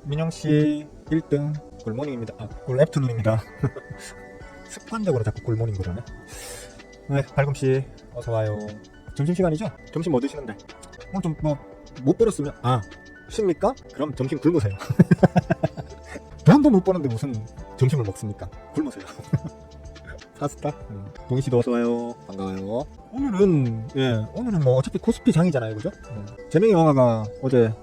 민영씨 1등 굿모닝입니다. 굿 애프터눈입니다. 습관적으로 자꾸 굿모닝 그러네. 네, 발금씨 어서와요. 점심시간이죠? 점심 뭐 드시는데? 오늘 좀 못 벌었으면 쉽니까? 그럼 점심 굶으세요. 돈도 못 버는데 무슨 점심을 먹습니까? 굶으세요. 파스타? 동희씨도 어서와요. 반가워요. 오늘은 뭐 어차피 코스피 장이잖아요, 그죠? 재명이 영화가 어제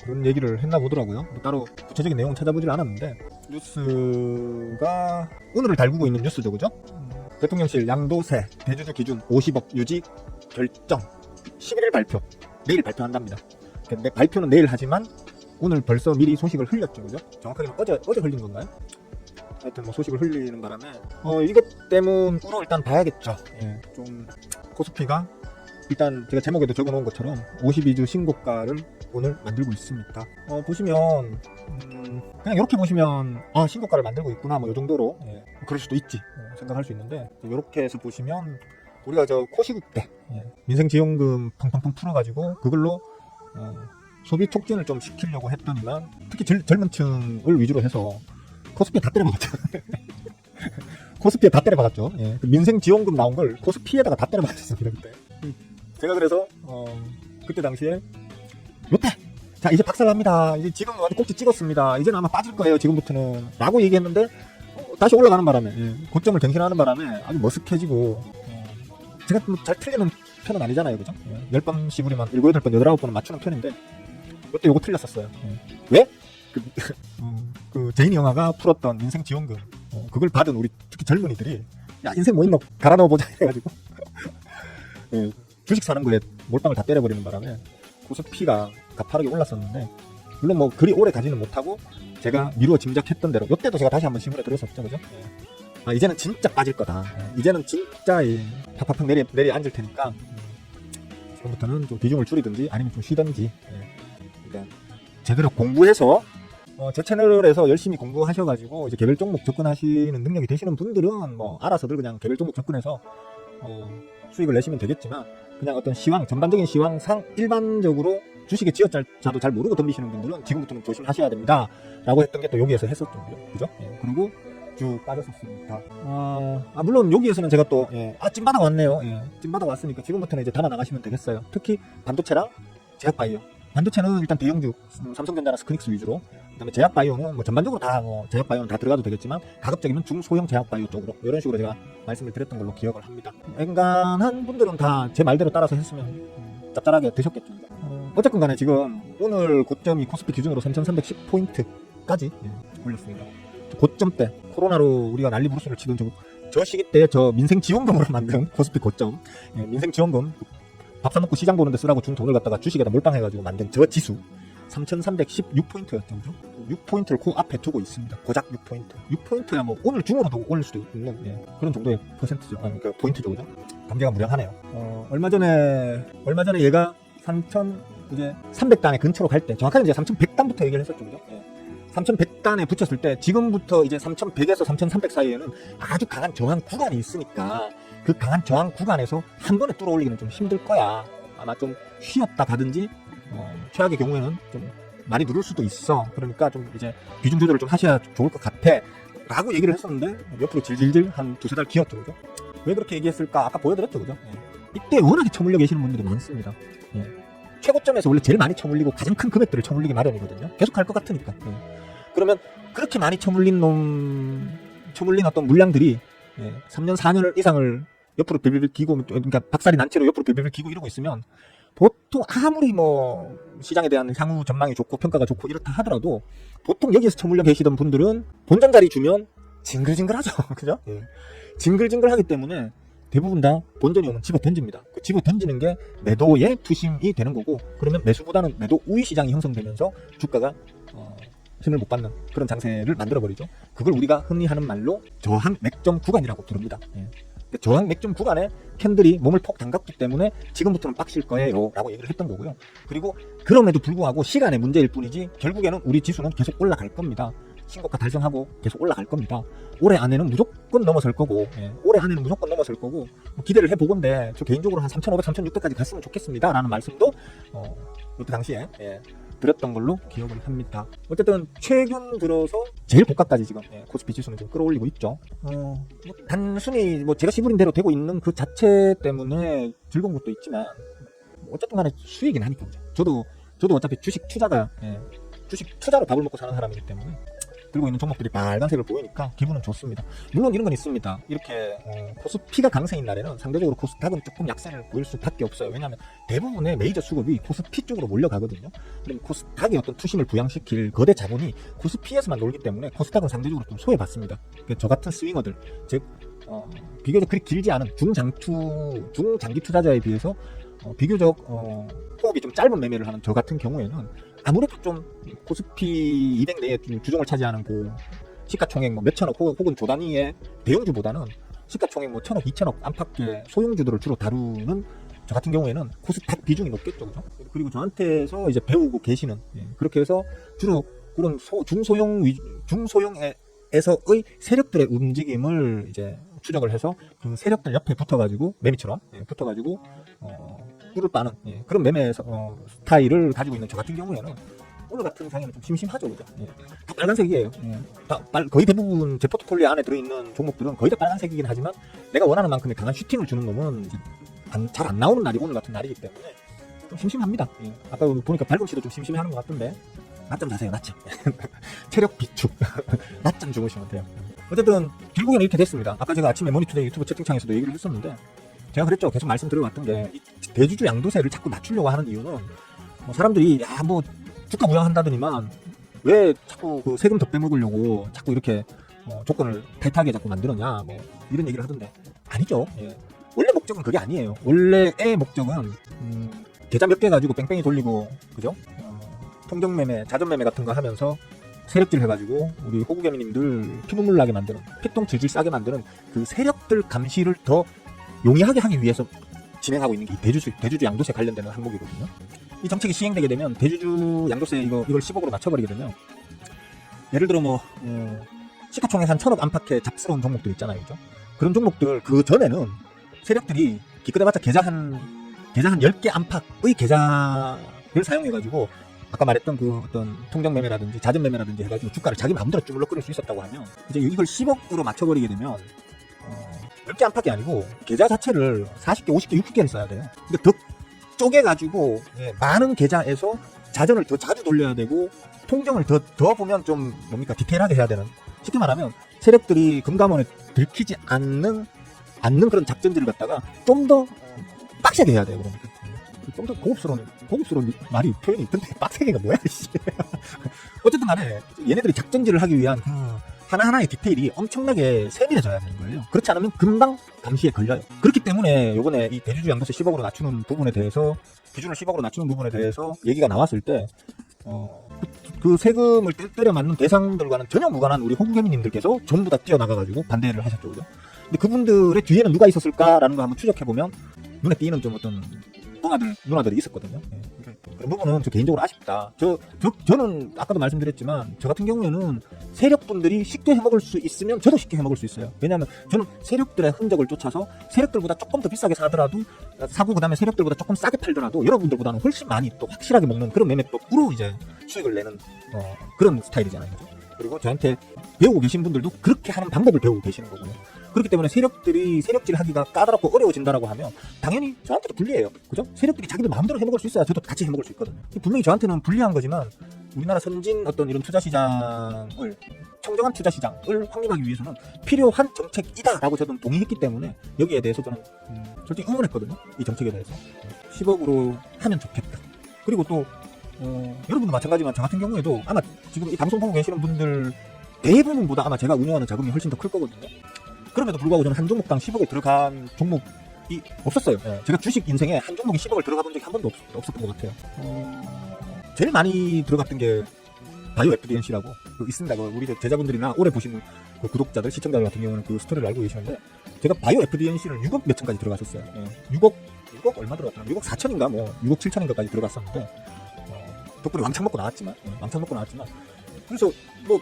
그런 얘기를 했나 보더라고요. 뭐 따로 구체적인 내용은 찾아보질 않았는데 뉴스가 오늘을 달구고 있는 뉴스죠, 그죠? 대통령실 양도세 대주주 기준 50억 유지 결정 11일 발표, 내일 발표한답니다. 발표는 내일 하지만 오늘 벌써 미리 소식을 흘렸죠, 그죠? 정확하게는 어제 흘린 건가요? 하여튼 뭐 소식을 흘리는 바람에 이것 때문으로 일단 봐야겠죠. 좀 코스피가 일단 제가 제목에도 적어놓은 것처럼 52주 신고가를 오늘 만들고 있습니다. 보시면 그냥 이렇게 보시면 신고가를 만들고 있구나 뭐 이 정도로 그럴 수도 있지 생각할 수 있는데, 이렇게 해서 보시면 우리가 저 코시국 때 민생지원금 팡팡팡 풀어가지고 그걸로 소비 촉진을 좀 시키려고 했더니만 특히 젊은 층을 위주로 해서 코스피에 다 때려박았죠. 코스피에 다 때려박았죠. 그 민생지원금 나온 걸 코스피에다가 다 때려박았습니다 그때. 제가 그래서 그때 당시에 요때 자 이제 박살납니다. 이제 지금 완전 꼭지 찍었습니다. 이제는 아마 빠질 거예요 지금부터는 라고 얘기했는데 다시 올라가는 바람에 고점을 갱신하는 바람에 아주 머쓱해지고 제가 잘 틀리는 편은 아니잖아요, 그죠? 10번씩 우리만 7, 8번, 8, 9번은 맞추는 편인데 요때 요거 틀렸었어요. 왜? 그 제인이 영화가 풀었던 인생지원금 그걸 받은 우리 특히 젊은이들이 야 인생 뭐 있노 갈아 넣어보자 해가지고 주식 사는 거에 몰빵을 다 때려버리는 바람에 코스피가 가파르게 올랐었는데, 물론 뭐 그리 오래 가지는 못하고 제가 미루어 짐작했던 대로 요때도 제가 다시 한번 신문에 들었었죠, 그죠? 이제는 진짜 빠질 거다. 이제는 진짜 팍팍팍 내리 앉을 테니까 지금부터는 좀 비중을 줄이든지 아니면 좀 쉬든지 그러니까 제대로 공부해서 제 채널에서 열심히 공부하셔가지고 이제 개별 종목 접근하시는 능력이 되시는 분들은 뭐 알아서들 그냥 개별 종목 접근해서 수익을 내시면 되겠지만, 그냥 어떤 시황, 전반적인 시황상 일반적으로 주식의 지어자도 잘 모르고 덤비시는 분들은 지금부터는 조심하셔야 됩니다 라고 했던 게 또 여기에서 했었죠, 그죠? 그리고 쭉 빠졌었습니다. 물론 여기에서는 제가 또 찐바닥 왔네요. 찐바닥 왔으니까 지금부터는 이제 담아 나가시면 되겠어요. 특히 반도체랑 제약바이오, 반도체는 일단 대형주 삼성전자나 스크닉스 위주로, 그다음에 제약바이오는 뭐 전반적으로 다 제약바이오는 다 들어가도 되겠지만 가급적이면 중소형 제약바이오 쪽으로 이런 식으로 제가 말씀을 드렸던 걸로 기억을 합니다. 엔간한 분들은 다 제 말대로 따라서 했으면 짭짤하게 드셨겠죠. 어쨌건 간에 지금 오늘 고점이 코스피 기준으로 3310포인트까지 올렸습니다. 고점 때 코로나로 우리가 난리 부르스를 치던 저 시기 때 저 민생지원금으로 만든 코스피 고점, 민생지원금 밥 사먹고 시장 보는데 쓰라고 준 돈을 갖다가 주식에다 몰빵해가지고 만든 저 지수 3316포인트였죠. 6포인트를 그 앞에 두고 있습니다. 고작 6포인트. 6포인트야 뭐 오늘 중으로도 올릴 수도 있는 그런 정도의 퍼센트죠. 그 포인트죠, 그죠? 감개가 무량하네요. 얼마 전에 얘가 3,300단의 근처로 갈 때, 정확하게 이제 3,100단부터 얘기를 했었죠, 그죠? 3,100단에 붙였을 때 지금부터 이제 3,100에서 3,300 사이에는 아주 강한 저항 구간이 있으니까 그 강한 저항 구간에서 한 번에 뚫어 올리기는 좀 힘들 거야. 아마 좀 쉬었다 가든지 최악의 경우에는 좀 많이 누를 수도 있어. 그러니까 좀 이제 비중 조절을 좀 하셔야 좋을 것 같아 라고 얘기를 했었는데 옆으로 질질질 한 2-3달 기었죠, 그죠? 왜 그렇게 얘기했을까? 아까 보여드렸죠, 그죠? 이때 워낙에 처물려 계시는 분들이 많습니다. 최고점에서 원래 제일 많이 처물리고 가장 큰 금액들을 처물리기 마련이거든요. 계속 갈 것 같으니까. 그러면 그렇게 많이 처물린 어떤 물량들이 3년 4년 이상을 옆으로 빌빌 기고, 그러니까 박살이 난 채로 옆으로 빌빌 기고 이러고 있으면 보통 아무리 뭐 시장에 대한 향후 전망이 좋고 평가가 좋고 이렇다 하더라도 보통 여기에서 처물려 계시던 분들은 본전 자리 주면 징글징글하죠. 그죠? 징글징글하기 때문에 대부분 다 본전이 오면 집어 던집니다. 그 집어 던지는 게 매도의 투심이 되는 거고, 그러면 매수보다는 매도 우위 시장이 형성되면서 주가가 힘을 못 받는 그런 장세를 만들어버리죠. 그걸 우리가 흔히 하는 말로 저항 맥점 구간이라고 부릅니다. 저항 맥점 구간에 캔들이 몸을 폭 담갔기 때문에 지금부터는 빡실 거예요 라고 얘기를 했던 거고요. 그리고 그럼에도 불구하고 시간의 문제일 뿐이지 결국에는 우리 지수는 계속 올라갈 겁니다. 신고가 달성하고 계속 올라갈 겁니다. 올해 안에는 무조건 넘어설 거고, 올해 안에는 무조건 넘어설 거고, 기대를 해보건데 저 개인적으로 한 3,500, 3,600까지 갔으면 좋겠습니다 라는 말씀도 그때 당시에 드렸던 걸로 기억을 합니다. 어쨌든 최근 들어서 제일 고가까지 지금 코스피 지수는 좀 끌어올리고 있죠. 뭐 단순히 뭐 제가 시부린 대로 되고 있는 그 자체 때문에 즐거운 것도 있지만 어쨌든 간에 수익이긴 하니까. 저도 어차피 주식 투자가 주식 투자로 밥을 먹고 사는 사람이기 때문에 들고 있는 종목들이 빨간색을 보이니까 기분은 좋습니다. 물론 이런 건 있습니다. 이렇게 코스피가 강세인 날에는 상대적으로 코스닥은 조금 약세를 보일 수밖에 없어요. 왜냐하면 대부분의 메이저 수급이 코스피 쪽으로 몰려가거든요. 그럼 코스닥의 어떤 투심을 부양시킬 거대 자본이 코스피에서만 놀기 때문에 코스닥은 상대적으로 좀 소외받습니다. 그러니까 저 같은 스윙어들, 즉 비교적 그리 길지 않은 중장기 투자자에 비해서 비교적 호흡이 좀 짧은 매매를 하는 저 같은 경우에는 아무래도 좀 코스피 200 내에 좀 주종을 차지하는 그 시가총액 뭐 몇천억 혹은 조 단위의 대형주보다는 시가총액 뭐 천억, 2천억 안팎의 소형주들을 주로 다루는 저 같은 경우에는 코스닥 비중이 높겠죠, 그죠? 그리고 저한테서 이제 배우고 계시는 그렇게 해서 주로 그런 중소형에서의 세력들의 움직임을 이제 추적을 해서 그 세력들 옆에 붙어가지고 매미처럼 붙어가지고 꿀을 빠는 그런 매매 스타일을 가지고 있는 저 같은 경우에는 오늘 같은 상에는 좀 심심하죠, 그죠? 다 빨간색이에요. 거의 대부분 제 포트폴리오 안에 들어있는 종목들은 거의 다 빨간색이긴 하지만 내가 원하는 만큼의 강한 슈팅을 주는 놈은 잘 안 나오는 날이 오늘 같은 날이기 때문에 좀 심심합니다. 아까 보니까 밝은 씨도 좀 심심해하는 것 같던데 낮잠 자세요, 낮잠. 체력 비축. 낮잠 주무시면 돼요. 어쨌든 결국에는 이렇게 됐습니다. 아까 제가 아침에 머니투데이 유튜브 채팅창에서도 얘기를 했었는데 제가 그랬죠. 계속 말씀드려왔던 게 대주주 양도세를 자꾸 낮추려고 하는 이유는 뭐 사람들이 뭐 주가 부양한다더니만 왜 자꾸 그 세금 더 빼먹으려고 자꾸 이렇게 조건을 타이트하게 자꾸 만들었냐 뭐 이런 얘기를 하던데 아니죠. 원래 목적은 그게 아니에요. 원래의 목적은 계좌 몇 개 가지고 뺑뺑이 돌리고 그죠? 통정매매, 자전매매 같은 거 하면서 세력질 해가지고 우리 호구개미님들 피눈물 나게 만드는 피똥 질질 싸게 만드는 그 세력들 감시를 더 용이하게 하기 위해서 진행하고 있는 게 대주주 양도세 관련되는 항목이거든요. 이 정책이 시행되게 되면 대주주 양도세 이걸 10억으로 낮춰버리게 되면 예를 들어 뭐 시가총액 한 1,000억 안팎의 잡스러운 종목들 있잖아요, 그죠? 그런 종목들 그 전에는 세력들이 기껏해봤자 계좌 한 10개 안팎의 계좌를 사용해가지고 아까 말했던 그 어떤 통정매매라든지 자전매매라든지 해가지고 주가를 자기 마음대로 주물럭 끓일 수 있었다고 하면 이제 이걸 10억으로 맞춰버리게 되면 10개 안팎이 아니고 계좌 자체를 40개, 50개, 60개를 써야 돼요. 근데 더 쪼개가지고 많은 계좌에서 자전을 더 자주 돌려야 되고 통정을 더 보면 좀 뭡니까 디테일하게 해야 되는, 쉽게 말하면 세력들이 금감원에 들키지 않는 그런 작전들을 갖다가 좀 더 빡세게 해야 돼요. 그러니까 좀 더 고급스러운 말이 표현이 있던데 빡세게가 뭐야 씨. 어쨌든 간에 얘네들이 작전질을 하기 위한 그 하나하나의 디테일이 엄청나게 세밀해져야 되는 거예요. 그렇지 않으면 금방 감시에 걸려요. 그렇기 때문에 요번에 이 대주주 양도세 10억으로 낮추는 부분에 대해서 기준을 10억으로 낮추는 부분에 대해서 얘기가 나왔을 때 그 세금을 때려 맞는 대상들과는 전혀 무관한 우리 호구개미님들께서 전부 다 뛰어나가가지고 반대를 하셨죠, 그죠? 근데 그분들의 뒤에는 누가 있었을까라는 거 한번 추적해보면 눈에 띄는 좀 어떤 누나들이 있었거든요. 그런 부분은 저 개인적으로 아쉽다. 저는 아까도 말씀드렸지만 저 같은 경우에는 세력분들이 쉽게 해먹을 수 있으면 저도 쉽게 해먹을 수 있어요. 왜냐하면 저는 세력들의 흔적을 쫓아서 세력들보다 조금 더 비싸게 사고 그다음에 세력들보다 조금 싸게 팔더라도 여러분들보다는 훨씬 많이 또 확실하게 먹는 그런 매매법으로 이제 수익을 내는 그런 스타일이잖아요. 그죠? 그리고 저한테 배우고 계신 분들도 그렇게 하는 방법을 배우고 계시는 거고요. 그렇기 때문에 세력들이 세력질 하기가 까다롭고 어려워진다라고 하면 당연히 저한테도 불리해요. 그죠? 세력들이 자기들 마음대로 해먹을 수 있어야 저도 같이 해먹을 수 있거든요. 분명히 저한테는 불리한 거지만 우리나라 선진 어떤 이런 투자시장을 청정한 투자시장을 확립하기 위해서는 필요한 정책이다라고 저는 동의했기 때문에 여기에 대해서 저는 솔직히 응원했거든요. 이 정책에 대해서 10억으로 하면 좋겠다. 그리고 또 여러분도 마찬가지지만 저 같은 경우에도 아마 지금 이 방송 보고 계시는 분들 대부분보다 아마 제가 운영하는 자금이 훨씬 더 클 거거든요. 그럼에도 불구하고 저는 한 종목당 10억에 들어간 종목이 없었어요. 제가 주식 인생에 한 종목이 10억을 들어가 본 적이 한 번도 없었던 것 같아요. 제일 많이 들어갔던 게 바이오 FDNC라고 있습니다. 우리 제자분들이나 오래 보시는 그 구독자들, 시청자들 같은 경우는 그 스토리를 알고 계시는데 제가 바이오 FDNC를 6억 몇천까지 들어갔었어요. 6억 얼마 들어갔더라? 6억 4천인가 6억 7천인가까지 들어갔었는데 덕분에 왕창 먹고 나왔지만 그래서 뭐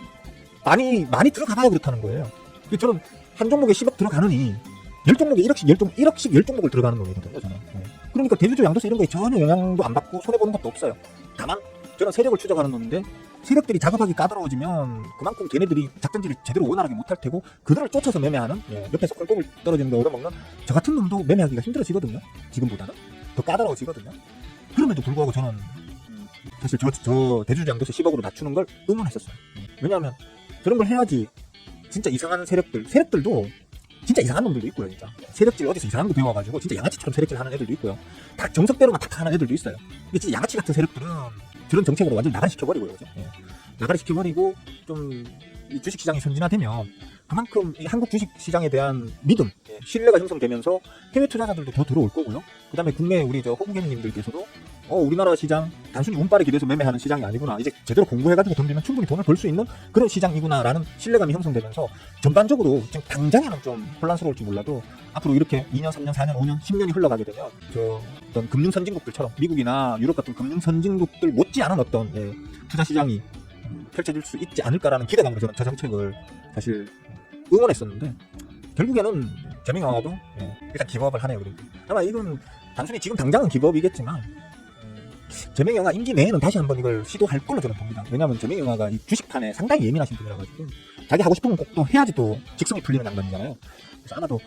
많이 들어가봐야 그렇다는 거예요. 저는 한 종목에 10억 들어가느니 10종목에 1억씩 10종목을 들어가는 거거든요, 저는. 그러니까 대주주 양도세 이런 거에 전혀 영향도 안 받고 손해보는 것도 없어요. 다만 저는 세력을 추적하는 놈인데 세력들이 작업하기 까다로워지면 그만큼 걔네들이 작전지를 제대로 원활하게 못할 테고 그들을 쫓아서 매매하는 옆에서 콩콩을 떨어지는 거 얻어먹는 저 같은 놈도 매매하기가 힘들어지거든요. 지금보다는 더 까다로워지거든요. 그럼에도 불구하고 저는 사실 저 대주주 양도세 10억으로 낮추는 걸 응원했었어요. 왜냐하면 저런 걸 해야지 진짜 이상한 세력들도 진짜 이상한 놈들도 있고요. 진짜 세력질 어디서 이상한 거 배워가지고 진짜 양아치처럼 세력질 하는 애들도 있고요. 다 정석대로만 다 하는 애들도 있어요. 근데 진짜 양아치 같은 세력들은 저런 정책으로 완전 나가리 시켜버리고요. 그죠? 나가리 시켜버리고 좀 이 주식시장이 선진화되면 그만큼 이 한국 주식시장에 대한 믿음, 신뢰가 형성되면서 해외 투자자들도 더 들어올 거고요. 그 다음에 국내 우리 저 호국객님들께서도 우리나라 시장 단순히 운빨에 기대서 매매하는 시장이 아니구나. 이제 제대로 공부해가지고 돈 들면 충분히 돈을 벌 수 있는 그런 시장이구나라는 신뢰감이 형성되면서 전반적으로 지금 당장에는 좀 혼란스러울지 몰라도 앞으로 이렇게 2년, 3년, 4년, 5년, 10년이 흘러가게 되면 저 어떤 금융 선진국들처럼 미국이나 유럽 같은 금융 선진국들 못지않은 어떤 투자 시장이 펼쳐질 수 있지 않을까라는 기대감으로 저는 저 정책을 사실 응원했었는데 결국에는 재명영화도 일단 기법을 하네요. 그리고 아마 이건 단순히 지금 당장은 기법이겠지만 재명영화 임기 내에는 다시 한번 이걸 시도할 걸로 저는 봅니다. 왜냐하면 재명영화가 이 주식판에 상당히 예민하신 분이라 가지고 자기 하고 싶은 건 꼭 또 해야지 또 직성이 풀리는 양반이잖아요. 그래서 아마도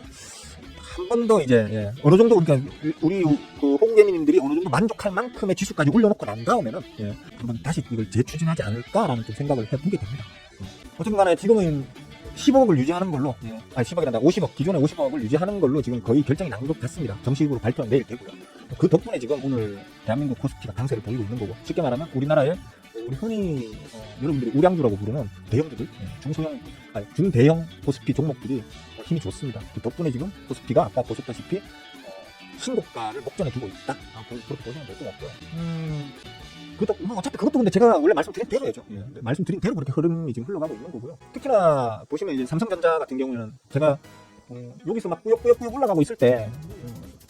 한 번 더 이제 어느 정도 그러니까 우리 그 홍계민님들이 어느 정도 만족할 만큼의 지수까지 올려놓고 난 다음에는 한번 다시 이걸 재추진하지 않을까라는 좀 생각을 해보게 됩니다. 어쨌든 간에 지금은 10억을 유지하는 걸로 10억이란다 50억 기존의 50억을 유지하는 걸로 지금 거의 결정이 난 것 같습니다. 정식으로 발표는 내일 되고요. 그 덕분에 지금 오늘 대한민국 코스피가 강세를 보이고 있는 거고 쉽게 말하면 우리나라의 우리 흔히 여러분들이 우량주라고 부르는 대형주들 중대형 코스피 종목들이 힘이 좋습니다. 그 덕분에 지금 코스피가 아까 보셨다시피 신고가를 목전에 두고 있다. 그렇게 보시면 될 것 같고요. 어차피 그것도 근데 제가 원래 말씀드린 대로죠. 말씀드린 대로 그렇게 흐름이 지금 흘러가고 있는 거고요. 특히나 보시면 이제 삼성전자 같은 경우에는 제가 여기서 막 꾸역꾸역 올라가고 있을 때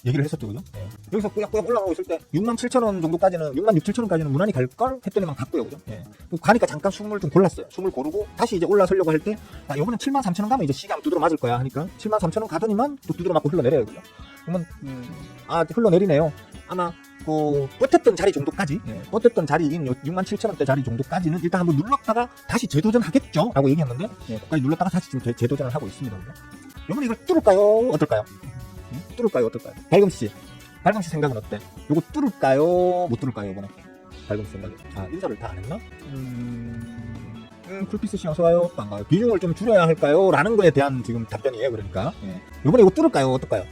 얘기를 했었죠, 그죠? 여기서 꾸역꾸역 올라가고 있을 때 67,000원 정도까지는 66,7,000원까지는 무난히 갈 걸 했더니만 갔고요, 그죠? 가니까 잠깐 숨을 좀 골랐어요. 숨을 고르고 다시 이제 올라서려고 할 때 요번엔 73,000원 가면 이제 시간 두드러 맞을 거야 하니까 73,000원 가더니만 또 두드러 맞고 흘러내려요, 그죠? 그러면 흘러내리네요. 아마 버텼던 자리 정도까지 버텼던 자리인 67,000원대 자리 정도까지는 일단 한번 눌렀다가 다시 재도전하겠죠 라고 얘기했는데 거기까지 눌렀다가 다시 지금 재도전을 하고 있습니다. 이번에 이걸 뚫을까요? 어떨까요? 뚫을까요? 어떨까요? 발금씨 생각은 어때? 요거 뚫을까요? 못 뚫을까요? 이번에 발금씨 생각이 인사를 다 안 했나? 쿨피스씨 어서와요. 반가워요. 비중을 좀 줄여야 할까요? 라는 거에 대한 지금 답변이에요. 그러니까 이번에 이거 뚫을까요? 어떨까요?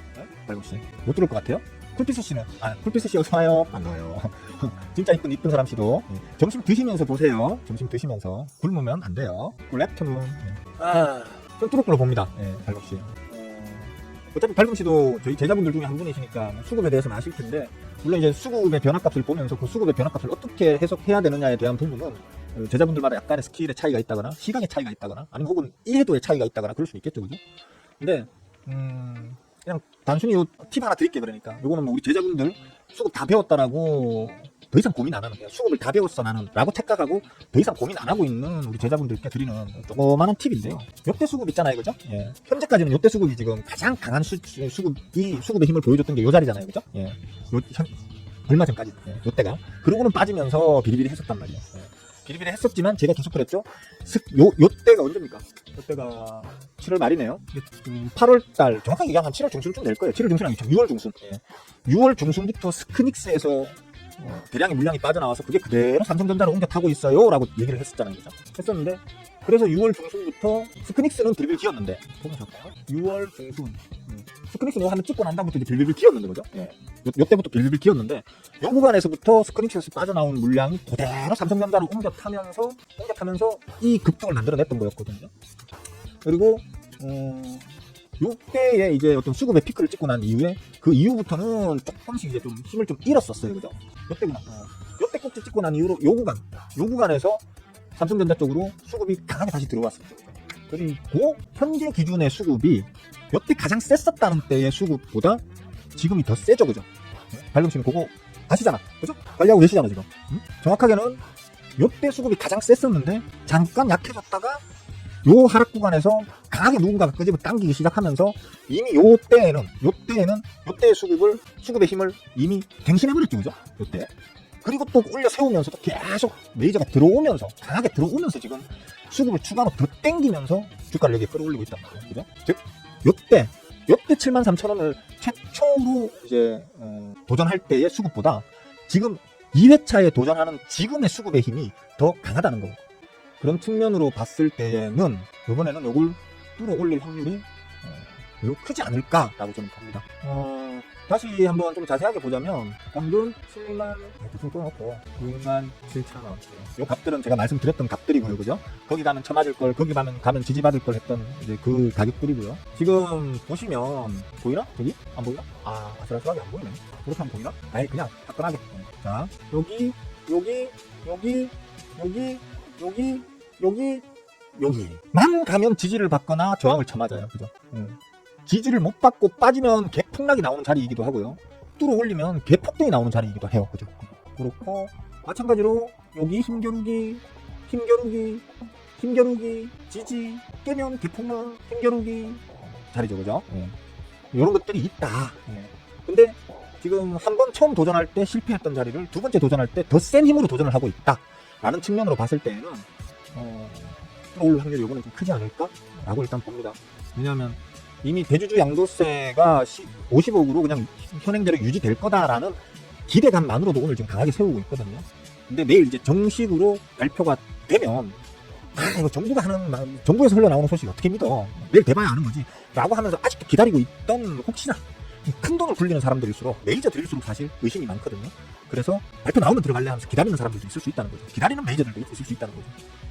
발금씨 못 뚫을 것 같아요? 쿨피스씨는 쿨피스씨 어서와요. 반가워요. 진짜 이쁜 사람씨도 점심 드시면서 보세요. 점심 드시면서 굶으면 안 돼요. 랩트문 좀 뚫을 걸로 봅니다. 발금씨 어차피 발금씨도 저희 제자분들 중에 한 분이시니까 수급에 대해서는 아실 텐데 물론 이제 수급의 변화값을 보면서 그 수급의 변화값을 어떻게 해석해야 되느냐에 대한 부분은 제자분들마다 약간의 스킬의 차이가 있다거나 시각의 차이가 있다거나 아니면 혹은 이해도의 차이가 있다거나 그럴 수 있겠죠, 그죠? 근데 그냥 단순히 팁 하나 드릴게요. 그러니까 요거는 뭐 우리 제자분들 수급 다 배웠다라고 더 이상 고민 안 하는 거야. 수급을 다 배웠어 나는 라고 착각하고 더 이상 고민 안 하고 있는 우리 제자분들께 드리는 조그마한 팁인데요. 역대 수급 있잖아요, 그죠? 현재까지는 역대 수급이 지금 가장 강한 수급의 힘을 보여줬던 게 요 자리잖아요, 그죠? 얼마 전까지 요때가 그러고는 빠지면서 비리비리 했었단 말이에요. 비리비리 했었지만 제가 계속 그랬죠. 요때가 언제입니까? 요때가 7월 말이네요. 8월달 정확하게 얘기하면 한 7월 중순쯤 될 거예요. 7월 중순 아니죠. 6월 중순. 6월 중순부터 스크닉스에서 대량의 물량이 빠져나와서 그게 그대로 삼성전자로 옮겨 타고 있어요 라고 얘기를 했었잖아요, 그죠? 했었는데 그래서 6월 중순부터 스크닉스는 빌빌 기었는데 보셨나요? 6월 중순 스크닉스는 한번 찍고 난 다음부터 이제 빌빌 기었는데, 그죠? 요때부터 빌빌 기었는데 요 구간에서부터 스크닉스에서 빠져나온 물량이 그대로 삼성전자로 옮겨 타면서 이 급등을 만들어냈던 거였거든요. 그리고 요때에 이제 어떤 수급의 피크를 찍고 난 이후에 그 이후부터는 조금씩 이제 좀 힘을 좀 잃었었어요, 그죠? 요때구나. 요때 꼭지 찍고 난 이후로 요 구간에서 삼성전자 쪽으로 수급이 강하게 다시 들어왔었죠. 그리고 현재 기준의 수급이 요때 가장 셌었다는 때의 수급보다 지금이 더 세죠, 그죠? 발금씨는 그거 아시잖아, 그죠? 관리하고 계시잖아 지금. 정확하게는 요때 수급이 가장 셌었는데 잠깐 약해졌다가 요 하락 구간에서 강하게 누군가가 끄집어 당기기 시작하면서 이미 요때의 수급의 힘을 이미 갱신해버렸죠, 그죠? 요때. 그리고 또 올려 세우면서도 계속 메이저가 들어오면서 강하게 들어오면서 지금 수급을 추가로 더 땡기면서 주가를 여기에 끌어올리고 있단 말이에요. 그죠? 즉 요때 73,000원을 최초로 이제 도전할 때의 수급보다 지금 2회차에 도전하는 지금의 수급의 힘이 더 강하다는 거고, 그런 측면으로 봤을 때는 이번에는 요걸 뚫어 올릴 확률이 매우 크지 않을까라고 저는 봅니다. 다시 한번 좀 자세하게 보자면 방금 7만 대충 끊어놓고 6만 7천원 요 값들은 제가 말씀드렸던 값들이고요. 그죠? 거기 가면 쳐맞을 걸, 거기 가면 지지받을 걸 했던 이제 그 가격들이고요. 지금 보시면 보이나? 저기? 안 보이나? 아슬아슬하게 안 보이네. 그렇게 하면 보이나? 아예 그냥 화끈하게. 자, 여기만 가면 지지를 받거나 저항을 쳐맞아요. 그죠? 지지를 못 받고 빠지면 개폭락이 나오는 자리이기도 하고요. 뚫어 올리면 개폭등이 나오는 자리이기도 해요. 그죠? 그렇고 마찬가지로 여기 힘겨루기, 지지 깨면 개폭락, 힘겨루기 자리죠. 그죠? 이런 것들이 있다. 근데 지금 한 번 처음 도전할 때 실패했던 자리를 두 번째 도전할 때 더 센 힘으로 도전을 하고 있다 라는 측면으로 봤을 때는 뚫어올 확률이 이거는 좀 크지 않을까? 라고 일단 봅니다. 왜냐하면 이미 대주주 양도세가 50억으로 그냥 현행대로 유지될 거다라는 기대감만으로도 오늘 지금 강하게 세우고 있거든요. 근데 내일 이제 정식으로 발표가 되면 이거 정부에서 흘러나오는 소식 어떻게 믿어? 내일 돼봐야 아는 거지 라고 하면서 아직도 기다리고 있던, 혹시나 큰 돈을 굴리는 사람들일수록 메이저들일수록 사실 의심이 많거든요. 그래서 발표 나오면 들어갈래 하면서 기다리는 사람들도 있을 수 있다는 거죠. 기다리는 메이저들도 있을 수 있다는 거죠.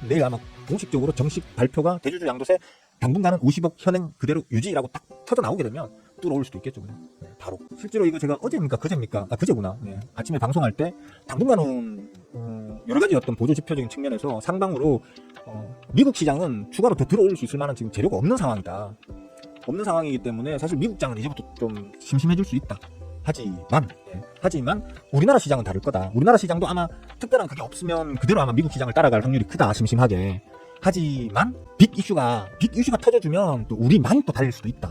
내일 아마 공식적으로 정식 발표가 대주주 양도세 당분간은 50억 현행 그대로 유지라고 딱 터져 나오게 되면 뚫어올 수도 있겠죠. 그냥. 바로 실제로 이거 제가 어제입니까 그제입니까 그제구나. 아침에 방송할 때 당분간은 여러 가지 어떤 보조 지표적인 측면에서 상방으로 미국 시장은 추가로 더 들어올 수 있을 만한 지금 재료가 없는 상황이다. 없는 상황이기 때문에 사실 미국 장은 이제부터 좀 심심해질 수 있다. 하지만 우리나라 시장은 다를 거다. 우리나라 시장도 아마 특별한 그게 없으면 그대로 아마 미국 시장을 따라갈 확률이 크다. 심심하게. 하지만 빅 이슈가 터져주면 또 우리만 또 달릴 수도 있다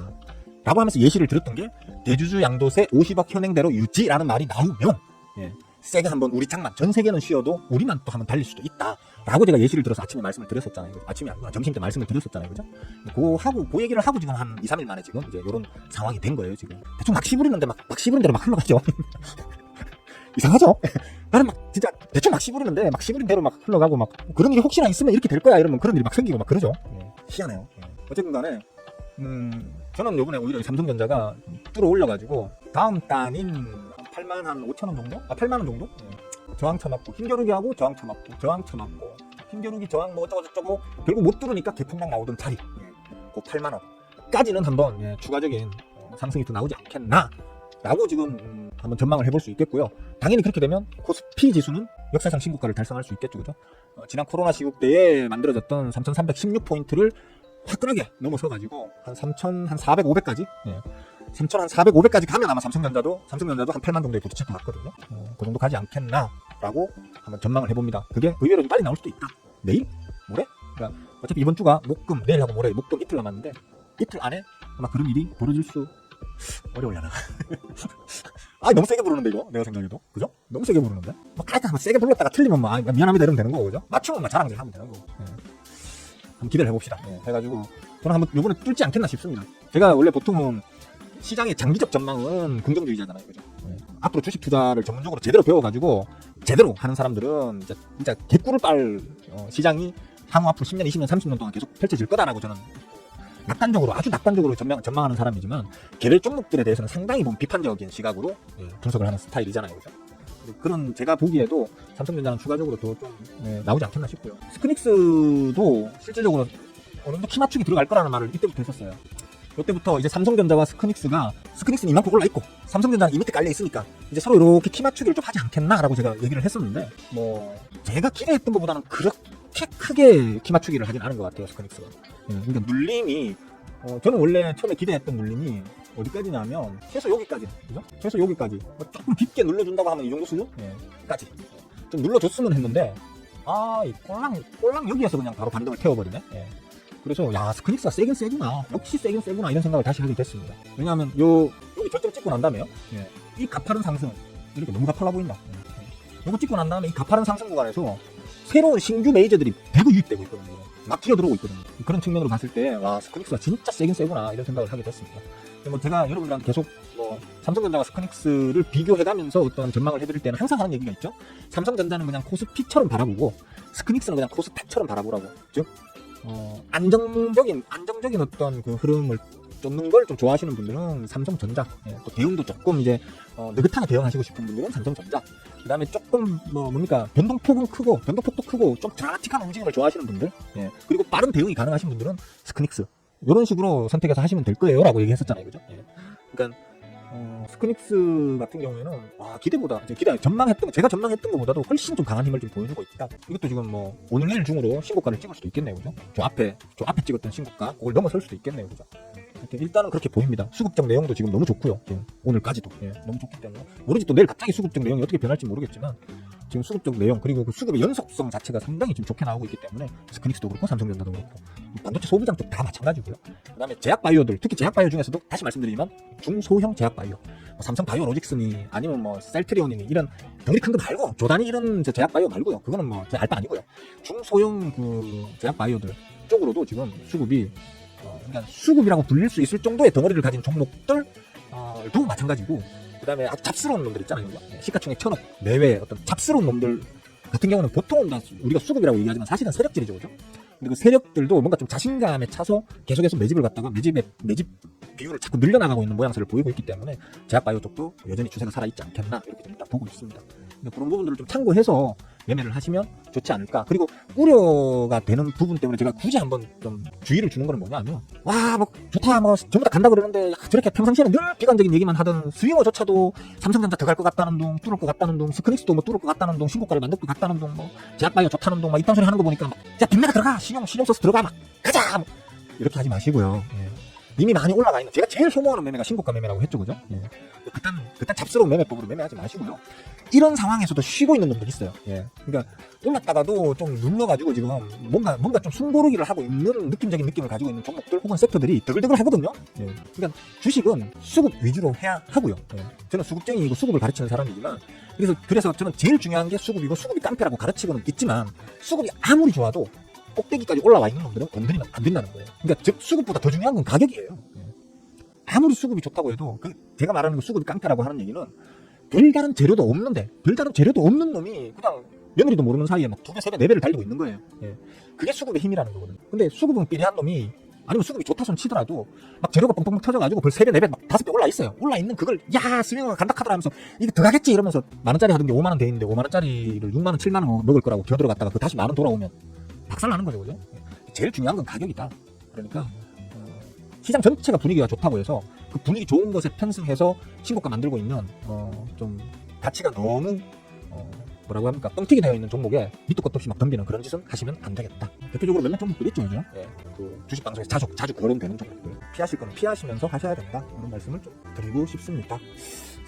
라고 하면서 예시를 들었던 게 대주주 양도세 50억 현행대로 유지라는 말이 나오면 세게 한번 우리 장만 전 세계는 쉬어도 우리만 또 한번 달릴 수도 있다 라고 제가 예시를 들어서 아침에 말씀을 드렸었잖아요. 아침이 아니구나, 점심 때 말씀을 드렸었잖아요. 그죠? 그 얘기를 하고 지금 한 2, 3일 만에 지금 이제 이런 상황이 된 거예요. 지금 대충 막 씹으리는데 막 씹으린 대로 막 흘러가죠. 이상하죠? 나는 막 진짜 대충 막 씹으리는데 막 씹으린 대로 막 흘러가고 막 그런 일이 혹시나 있으면 이렇게 될 거야 이러면 그런 일이 막 생기고 막 그러죠. 희한해요. 어쨌든 간에 저는 요번에 오히려 삼성전자가 뚫어 올려가지고 다음 단인 8만 한 5천원 정도? 8만원 정도? 저항 쳐맞고 힘겨루기하고 저항 쳐맞고 힘겨루기 저항 뭐 어쩌고 결국 못 뚫으니까 개풍락 나오던 자리 그 8만원 까지는 한번 추가적인 상승이 또 나오지 않겠나 라고 지금 한번 전망을 해볼 수 있겠고요. 당연히 그렇게 되면 코스피 지수는 역사상 신고가를 달성할 수 있겠죠. 그죠? 지난 코로나 시국 때에 만들어졌던 3,316포인트를 화끈하게 넘어서가지고 한 3,400, 500까지 3,400, 500까지 가면 아마 삼성전자도 한 8만 정도에 부딪힐 것 같거든요. 그 정도 가지 않겠나 라고 한번 전망을 해봅니다. 그게 의외로 좀 빨리 나올 수도 있다. 내일? 모레? 그러니까 어차피 이번 주가 목금, 내일하고 모레 목금 이틀 남았는데 이틀 안에 아마 그런 일이 벌어질 수 어려울려나. 너무 세게 부르는데 이거 내가 생각해도 그죠? 너무 세게 부르는데 뭐 깔끔 세게 불렀다가 틀리면 뭐 미안합니다 이러면 되는 거고 그죠? 맞추면 뭐 자랑질 하면 되는 거고. 한번 기대를 해봅시다. 해가지고 저는 한번 요번에 뚫지 않겠나 싶습니다. 제가 원래 보통은 시장의 장기적 전망은 긍정주의자잖아요. 그죠? 앞으로 주식 투자를 전문적으로 제대로 배워가지고 제대로 하는 사람들은 진짜 개꿀을 빨 시장이 향후 앞으로 10년, 20년, 30년 동안 계속 펼쳐질 거다라고 저는 아주 낙관적으로 전망하는 사람이지만 개별 종목들에 대해서는 상당히 비판적인 시각으로 분석을 하는 스타일이잖아요. 그죠? 그런 제가 보기에도 삼성전자는 추가적으로 더 좀 나오지 않겠나 싶고요. 스크닉스도 실질적으로 어느 정도 키 맞추기 들어갈 거라는 말을 이때부터 했었어요. 이때부터 이제 삼성전자와 스크닉스는 이만큼 올라있고 삼성전자는 이 밑에 깔려있으니까 이제 서로 이렇게 키 맞추기를 좀 하지 않겠나라고 제가 얘기를 했었는데 뭐 제가 기대했던 것보다는 그렇게 크게 키 맞추기를 하진 않은 것 같아요. 스크닉스가. 그러니까 눌림이 저는 원래 처음에 기대했던 눌림이 어디까지냐면 최소 여기까지, 그죠? 최소 여기까지 조금 깊게 눌러준다고 하면 이 정도 수준? 까지 좀 눌러줬으면 했는데 이 꼴랑 여기에서 그냥 바로 반등을 태워버리네. 그래서 야 스크닉스가 세긴 세구나, 역시 세긴 세구나 이런 생각을 다시 하게 됐습니다. 왜냐하면 여기 절정 찍고 난 다음에요 이 가파른 상승 이렇게 너무 가팔라 보인다. 요거 찍고 난 다음에 이 가파른 상승 구간에서 새로운 신규 메이저들이 대거 유입되고 있거든요. 막 뛰어들어오고 있거든요. 그런 측면으로 봤을 때, 와, 스크닉스가 진짜 세긴 세구나, 이런 생각을 하게 됐습니다. 뭐 제가 여러분들한테 계속 뭐 삼성전자와 스크닉스를 비교해가면서 어떤 전망을 해드릴 때는 항상 하는 얘기가 있죠. 삼성전자는 그냥 코스피처럼 바라보고, 스크닉스는 그냥 코스닥처럼 바라보라고. 즉, 안정적인 어떤 그 흐름을 쫓는 걸 좀 좋아하시는 분들은 삼성전자, 또 대응도 조금 이제 느긋하게 대응하시고 싶은 분들은 삼성전자, 그 다음에 조금 뭡니까 변동폭도 크고 좀 드라마틱한 움직임을 좋아하시는 분들, 그리고 빠른 대응이 가능하신 분들은 스크닉스, 이런 식으로 선택해서 하시면 될 거예요 라고 얘기했었잖아요, 그죠? 그러니까 스크닉스 같은 경우에는 제가 전망했던 것보다도 훨씬 좀 강한 힘을 좀 보여주고 있다. 이것도 지금 뭐 오늘 내일 중으로 신고가를 찍을 수도 있겠네요, 그죠? 저 앞에 찍었던 신고가 그걸 넘어설 수도 있겠네요, 그죠? 일단은 그렇게 보입니다. 수급적 내용도 지금 너무 좋고요. 오늘까지도 너무 좋기 때문에 모르지 또 내일 갑자기 수급적 내용이 어떻게 변할지 모르겠지만 지금 수급적 내용 그리고 그 수급의 연속성 자체가 상당히 좀 좋게 나오고 있기 때문에 스크닉스도 그렇고 삼성전자도 그렇고 반도체 소비장 쪽 다 마찬가지고요. 그다음에 제약바이오들, 특히 제약바이오 중에서도 다시 말씀드리지만 중소형 제약바이오, 삼성바이오로직스니 아니면 뭐 셀트리온이니 이런 덩어리 큰 거 말고 조단위 이런 제약바이오 말고요. 그거는 뭐 제 알바 아니고요. 중소형 그 제약바이오들 쪽으로도 지금 수급이 그러니까 수급이라고 불릴 수 있을 정도의 덩어리를 가진 종목들도 마찬가지고, 그 다음에 아주 잡스러운 놈들 있잖아요. 시가총액 1000억 내외 어떤 잡스러운 놈들 같은 경우는 보통은 다 우리가 수급이라고 얘기하지만 사실은 세력질이죠, 그죠? 근데 그 세력들도 뭔가 좀 자신감에 차서 계속해서 매집을 갖다가 매집 비율을 자꾸 늘려나가고 있는 모양새를 보이고 있기 때문에 제약바이오 쪽도 여전히 추세가 살아있지 않겠나 이렇게 좀 딱 보고 있습니다. 그런 부분들을 좀 참고해서 매매를 하시면 좋지 않을까. 그리고 우려가 되는 부분 때문에 제가 굳이 한번 좀 주의를 주는 건 뭐냐면, 와, 뭐 좋다, 뭐 전부 다 간다 그러는데 저렇게 평상시에는 늘 비관적인 얘기만 하던 스윙어조차도 삼성전자 들어갈 것 같다는 둥, 뚫을 것 같다는 둥, 스크닉스도 뭐 뚫을 것 같다는 둥, 신고가를 만들 것 같다는 둥, 뭐 제약바이오 좋다는 둥, 막 이딴 소리 하는 거 보니까 막 야, 빅매가 들어가, 신용 써서 들어가, 막 가자, 뭐 이렇게 하지 마시고요. 이미 많이 올라가 있는, 제가 제일 소모하는 매매가 신고가 매매라고 했죠, 그죠? 그딴 잡스러운 매매법으로 매매하지 마시고요. 이런 상황에서도 쉬고 있는 놈들이 있어요. 그러니까 올랐다가도 좀 눌러가지고 지금 뭔가 좀 숨고르기를 하고 있는 느낌적인 느낌을 가지고 있는 종목들 혹은 섹터들이 드글드글 하거든요. 그러니까 주식은 수급 위주로 해야 하고요. 저는 수급쟁이이고 수급을 가르치는 사람이지만, 그래서 저는 제일 중요한 게 수급이고, 수급이 깡패라고 가르치고는 있지만, 수급이 아무리 좋아도 꼭대기까지 올라와 있는 놈들은 건드리면 안 된다는 거예요. 그러니까 즉 수급보다 더 중요한 건 가격이에요. 아무리 수급이 좋다고 해도 제가 말하는 그 수급이 깡패라고 하는 얘기는 별다른 재료도 없는 놈이 그냥 며느리도 모르는 사이에 막 2배, 3배, 4배를 달리고 있는 거예요. 그게 수급의 힘이라는 거거든요. 근데 수급은 삐리한 놈이, 아니면 수급이 좋다 손 치더라도 막 재료가 뻥뻥 터져가지고 벌써 3배, 4배, 막 5배 올라 있어요. 올라 있는 그걸 야 스윙어가 간다 카더라 하면서 이거 들어가겠지 이러면서 만원짜리 하던 게 5만원 돼 있는데 5만원짜리를 6만원, 7만원 먹을 거라고 기어 들어갔다가 그 다시 만원 돌아오면 박살 나는 거죠, 그죠? 제일 중요한 건 가격이다. 그러니까 시장 전체가 분위기가 좋다고 해서 그 분위기 좋은 것에 편승해서 신고가 만들고 있는 좀 가치가 너무 뭐라고 합니까? 뻥튀기 되어 있는 종목에 밑도 끝도 없이 막 덤비는 그런 짓은 하시면 안 되겠다. 대표적으로 몇몇 종목들 있죠, 그죠? 그 주식 방송에서 자주 거론되는 종목들 피하실 거는 피하시면서 하셔야 된다. 그런 말씀을 좀 드리고 싶습니다.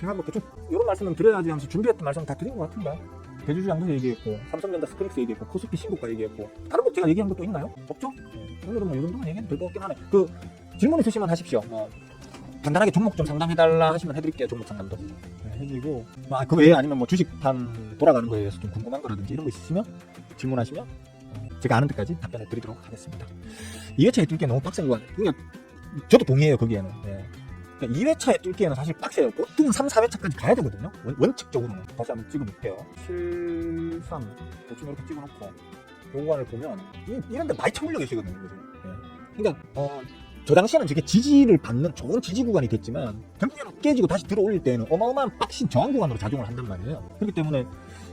제가 뭐 대충 이런 말씀은 드려야지 하면서 준비했던 말씀 다 드린 것 같은데, 대주주 양도 얘기했고, 삼성전자 스크닉스 얘기했고, 코스피 신고가 얘기했고, 다른 거 제가 얘기한 것도 있나요? 없죠? 오늘은 뭐 이 정도만 얘기해도 될 것 같긴 하네. 그 질문 있으시면 하십시오. 뭐 간단하게 종목 좀 상담해달라 하시면 해드릴게요. 종목 상담도 해드리고, 그 외에 아니면 뭐 주식판 돌아가는 거에 대해서 좀 궁금한 거라든지 이런 거 있으시면 질문하시면 제가 아는 데까지 답변해 드리도록 하겠습니다. 2회차에 뚫기엔 너무 빡센 거 같아요. 그러니까 저도 동의해요, 거기에는. 그러니까 2회차에 뚫기에는 사실 빡세요. 보통 3, 4회차까지 가야 되거든요. 원칙적으로는. 다시 한번 찍어볼게요. 7, 3 대충 이렇게 찍어놓고 공간을 보면 이런데 많이 처물려 계시거든요, 그죠? 그러니까 저 당시에는 저게 지지를 받는 좋은 지지 구간이 됐지만 결국에는 깨지고 다시 들어올릴 때는 어마어마한 빡신 저항 구간으로 작용을 한단 말이에요. 그렇기 때문에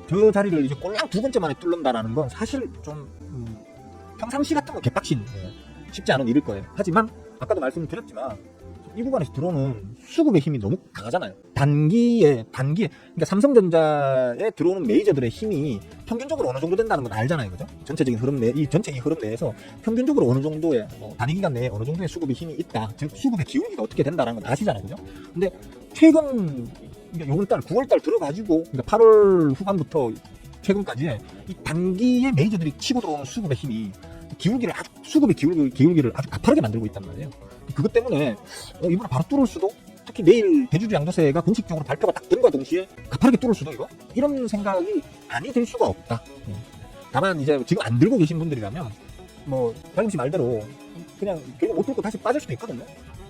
저 자리를 이제 꼴랑 2번째 만에 뚫는다라는 건 사실 좀 평상시 같은 거 개빡신, 쉽지 않은 일일 거예요. 하지만 아까도 말씀드렸지만 이 구간에서 들어오는 수급의 힘이 너무 강하잖아요. 단기에 그러니까 삼성전자에 들어오는 메이저들의 힘이 평균적으로 어느 정도 된다는 건 알잖아요, 그죠? 전체적인 흐름 이 흐름 내에서 평균적으로 어느 정도의 단위 기간 내에 어느 정도의 수급의 힘이 있다. 즉 수급의 기울기가 어떻게 된다는 건 아시잖아요, 그죠? 근데 최근 그러니까 9월달 들어가지고 그러니까 8월 후반부터 최근까지 이 단기에 메이저들이 치고 들어오는 수급의 힘이 수급의 기울기를 아주 가파르게 만들고 있단 말이에요. 그것 때문에 이번에 바로 뚫을 수도 특히 내일 대주주 양도세가 공식적으로 발표가 딱 된과 동시에 가파르게 뚫을 수도 이런 생각이 아니 들 수가 없다. 다만 이제 지금 안 들고 계신 분들이라면 뭐 발금 씨 말대로 그냥 못 뚫고 다시 빠질 수도 있거든요.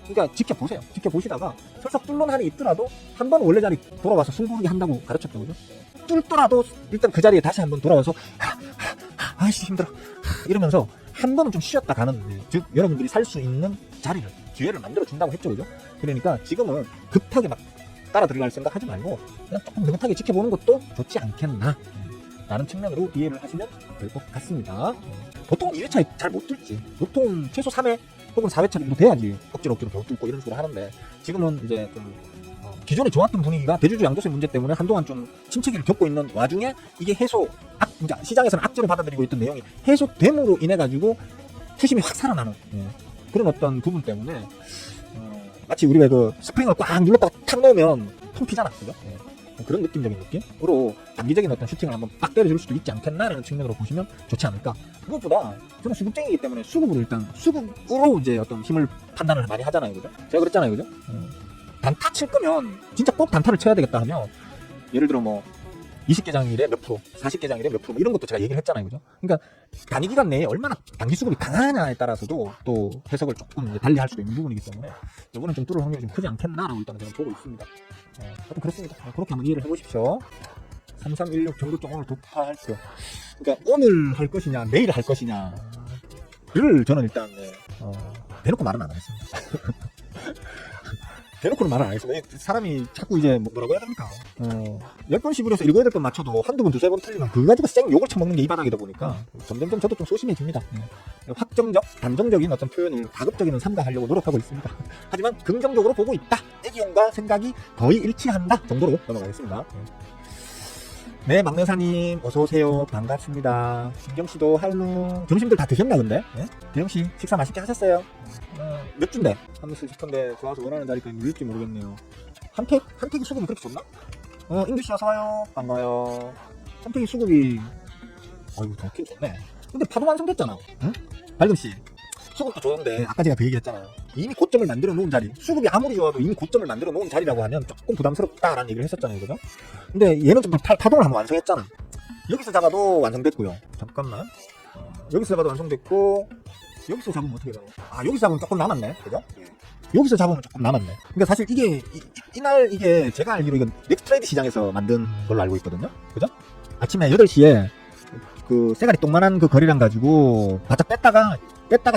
그러니까 지켜보세요. 지켜보시다가 설사 뚫는 한이 있더라도 한 번 원래 자리 돌아와서 숨고르기 한다고 가르쳤죠, 그죠? 뚫더라도 일단 그 자리에 다시 한번 돌아와서 아이씨 힘들어 이러면서 한 번은 좀 쉬었다 가는, 즉 여러분들이 살 수 있는 자리를, 기회를 만들어 준다고 했죠, 그죠? 그러니까 지금은 급하게 막 따라 들어갈 생각 하지 말고 그냥 조금 느긋하게 지켜보는 것도 좋지 않겠나 라는 측면으로 이해를 하시면 될 것 같습니다. 보통 2회차에 잘 못 뚫지. 보통 최소 3회 혹은 4회차 정도 돼야지 억지로 겨우 뚫고 이런 식으로 하는데, 지금은 이제 좀 기존에 좋았던 분위기가 대주주 양도세 문제 때문에 한동안 좀 침체기를 겪고 있는 와중에 이게 이제 시장에서는 악재로 받아들이고 있던 내용이 해소됨으로 인해 가지고 투심이 확 살아나는 그런 어떤 부분 때문에 마치 우리가 그 스프링을 꽉 눌렀다가 탁 넣으면 통 피잖아, 그죠? 그런 느낌적인 느낌으로 단기적인 어떤 슈팅을 한번 빡 때려줄 수도 있지 않겠나라는 측면으로 보시면 좋지 않을까. 무엇보다 저는 수급쟁이기 때문에 수급으로 이제 어떤 힘을 판단을 많이 하잖아요, 그죠? 제가 그랬잖아요, 그죠? 단타 칠 거면 진짜 꼭 단타를 쳐야 되겠다 하면, 예를 들어 뭐 20개장일에 몇 프로, 40개장일에 몇 프로 이런 것도 제가 얘기를 했잖아요, 그죠? 그러니까 단위 기간 내에 얼마나 단기 수급이 강하냐에 따라서도 또 해석을 조금 달리할 수도 있는 부분이기 때문에 이거는 좀 뚫을 확률이 좀 크지 않겠나라고 일단은 저는 보고 있습니다. 하여튼 그렇습니다. 그렇게 한번 이해를 해보십시오. 3316 정도점 오늘 도파할 수, 그러니까 오늘 할 것이냐 내일 할 것이냐를 저는 일단 대놓고 말은 안 하겠습니다. 대놓고는 말을 안 하겠습니다. 사람이 자꾸 이제 뭐라고 해야 됩니까? 10번 11에서 읽어야 될 건 맞춰도 한두 번, 두세 번 틀리면 그거 가지고 쌩 욕을 처먹는 게 이 바닥이다 보니까 점점점 저도 좀 소심해집니다. 확정적, 단정적인 어떤 표현을 가급적이면 삼가하려고 노력하고 있습니다. 하지만 긍정적으로 보고 있다. 애기용과 생각이 거의 일치한다 정도로 넘어가겠습니다. 네, 막내사님 어서오세요. 반갑습니다. 김경씨도 할로. 점심들 다 드셨나 근데? 네? 대영씨 식사 맛있게 하셨어요? 몇 주인데? 한 번씩 싶은데 좋아서 원하는 자리까지 밀릴지 모르겠네요. 한택이 수급이 그렇게 좋나? 인규씨 어서와요. 반가워요. 한택이 수급이 이거 좋긴 좋네. 근데 파도 완성됐잖아. 응? 발금씨 수급도 좋은데 아까 제가 그 얘기했잖아요. 이미 고점을 만들어 놓은 자리, 수급이 아무리 좋아도 이미 고점을 만들어 놓은 자리라고 하면 조금 부담스럽다라는 얘기를 했었잖아요, 그죠? 근데 얘는 좀 파동을 한번 완성했잖아. 여기서 잡아도 완성됐고요. 잠깐만. 여기서 잡아도 완성됐고, 여기서 잡으면 어떻게 되나? 여기서 잡으면 조금 남았네, 그죠? 여기서 잡으면 조금 남았네. 그러니까 사실 이게 이날 이게 제가 알기로 이건 넥스트레이드 시장에서 만든 걸로 알고 있거든요, 그죠? 아침에 8시에 그 쇠가리 똥만한 그 거리랑 가지고 바짝 뺐다가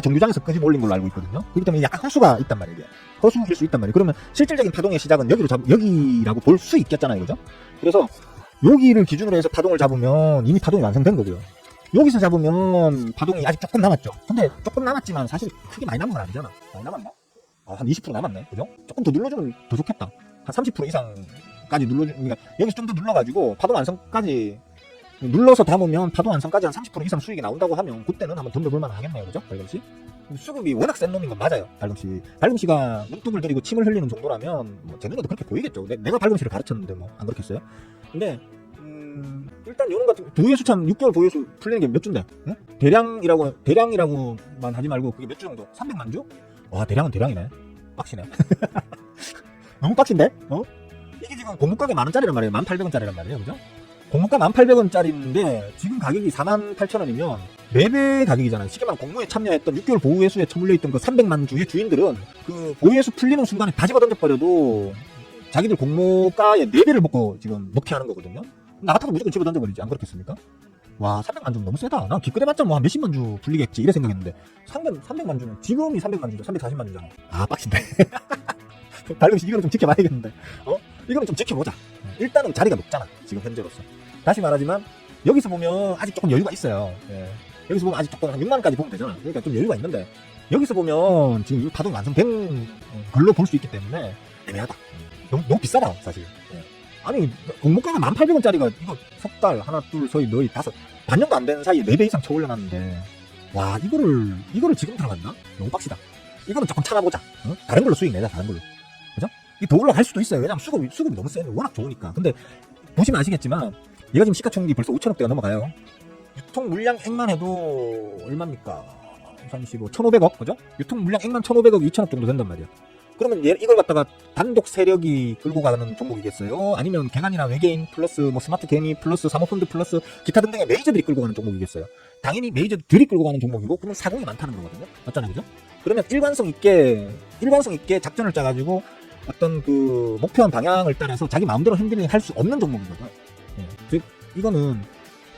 정류장에서 끄집어 올린 걸로 알고 있거든요. 그렇기 때문에 약간 허수가 있단 말이에요. 허수일 수 있단 말이에요. 그러면 실질적인 파동의 시작은 여기라고 볼 수 있겠잖아요, 그죠? 그래서 여기를 기준으로 해서 파동을 잡으면 이미 파동이 완성된 거고요. 여기서 잡으면 파동이 아직 조금 남았죠. 근데 조금 남았지만 사실 크게 많이 남은 건 아니잖아. 많이 남았나? 한 20% 남았네, 그죠? 조금 더 눌러주면 더 좋겠다. 한 30% 이상까지 그러니까 여기서 좀 더 눌러가지고 파동 완성까지 눌러서 담으면 파동 완성까지 한 30% 이상 수익이 나온다고 하면 그때는 한번 덤벼볼만 하겠네요, 그죠? 발금씨? 수급이 워낙 센 놈인 건 맞아요, 발금씨가 눈독을 들이고 침을 흘리는 정도라면 제 눈에도 그렇게 보이겠죠. 내가 발금씨를 가르쳤는데 뭐 안 그렇겠어요? 근데 일단 요런 같은 보유수 참 6개월 보유수 풀리는 게 몇 주인데? 응? 대량이라고만 하지 말고 그게 몇 주 정도? 300만 주? 와, 대량은 대량이네. 빡시네. 너무 빡신데? 이게 지금 공모가가 10,000원짜리란 말이에요. 1,800원짜리란 말이에요, 그죠? 공모가 1,800원짜리인데 지금 가격이 48,000원이면 4배 가격이잖아요. 쉽게 말하면 공모에 참여했던 6개월 보유회수에 처물려있던 그 300만 주의 주인들은 그 보유회수 풀리는 순간에 다 집어 던져버려도 자기들 공모가의 4배를 먹고 지금 먹튀 하는 거거든요. 나 같아도 무조건 집어 던져버리지, 안 그렇겠습니까? 와, 300만 주는 너무 세다. 난 기껏해봤자 뭐 한 몇십만 주 풀리겠지 이래 생각했는데 300만 주는 지금이 300만 주죠. 340만 주잖아. 빡신데. 발금씨 이거는 좀 지켜봐야겠는데. 이거는 좀 지켜보자. 일단은 자리가 높잖아, 지금 현재로서. 다시 말하지만 여기서 보면 아직 조금 여유가 있어요. 여기서 보면 아직 조금 한 6만원까지 보면 되잖아. 그러니까 좀 여유가 있는데 여기서 보면 지금 파동이 완성된 걸로 볼 수 있기 때문에 애매하다. 너무 비싸다 사실. 아니 공모가가 1,800원짜리가 이거 석달 하나 둘 서희 너희 다섯 반년도 안 된 사이에 4배 이상 쳐 올려놨는데, 와, 이거를 지금 들어갔나? 너무 빡시다. 이거는 조금 참아보자. 다른 걸로 수익 내자, 다른 걸로. 그죠? 이게 더 올라갈 수도 있어요. 왜냐면 수급이 너무 세요. 워낙 좋으니까. 근데 보시면 아시겠지만 얘가 지금 시가총액이 벌써 5천억대가 넘어가요. 유통 물량 액만 해도 얼마입니까? 35, 1,500억, 그죠? 유통 물량 액만 1,500억, 2천억 정도 된단 말이야. 그러면 이걸 갖다가 단독 세력이 끌고 가는 종목이겠어요? 아니면 개간이나 외계인 플러스 뭐 스마트 개미 플러스 사모펀드 플러스 기타 등등의 메이저들이 끌고 가는 종목이겠어요? 당연히 메이저들이 끌고 가는 종목이고, 그러면 사공이 많다는 거거든요. 맞잖아요, 그죠? 그러면 일관성 있게 작전을 짜가지고 어떤 그 목표한 방향을 따라서 자기 마음대로 핸들링 할 수 없는 종목이거든요. 예. 즉, 이거는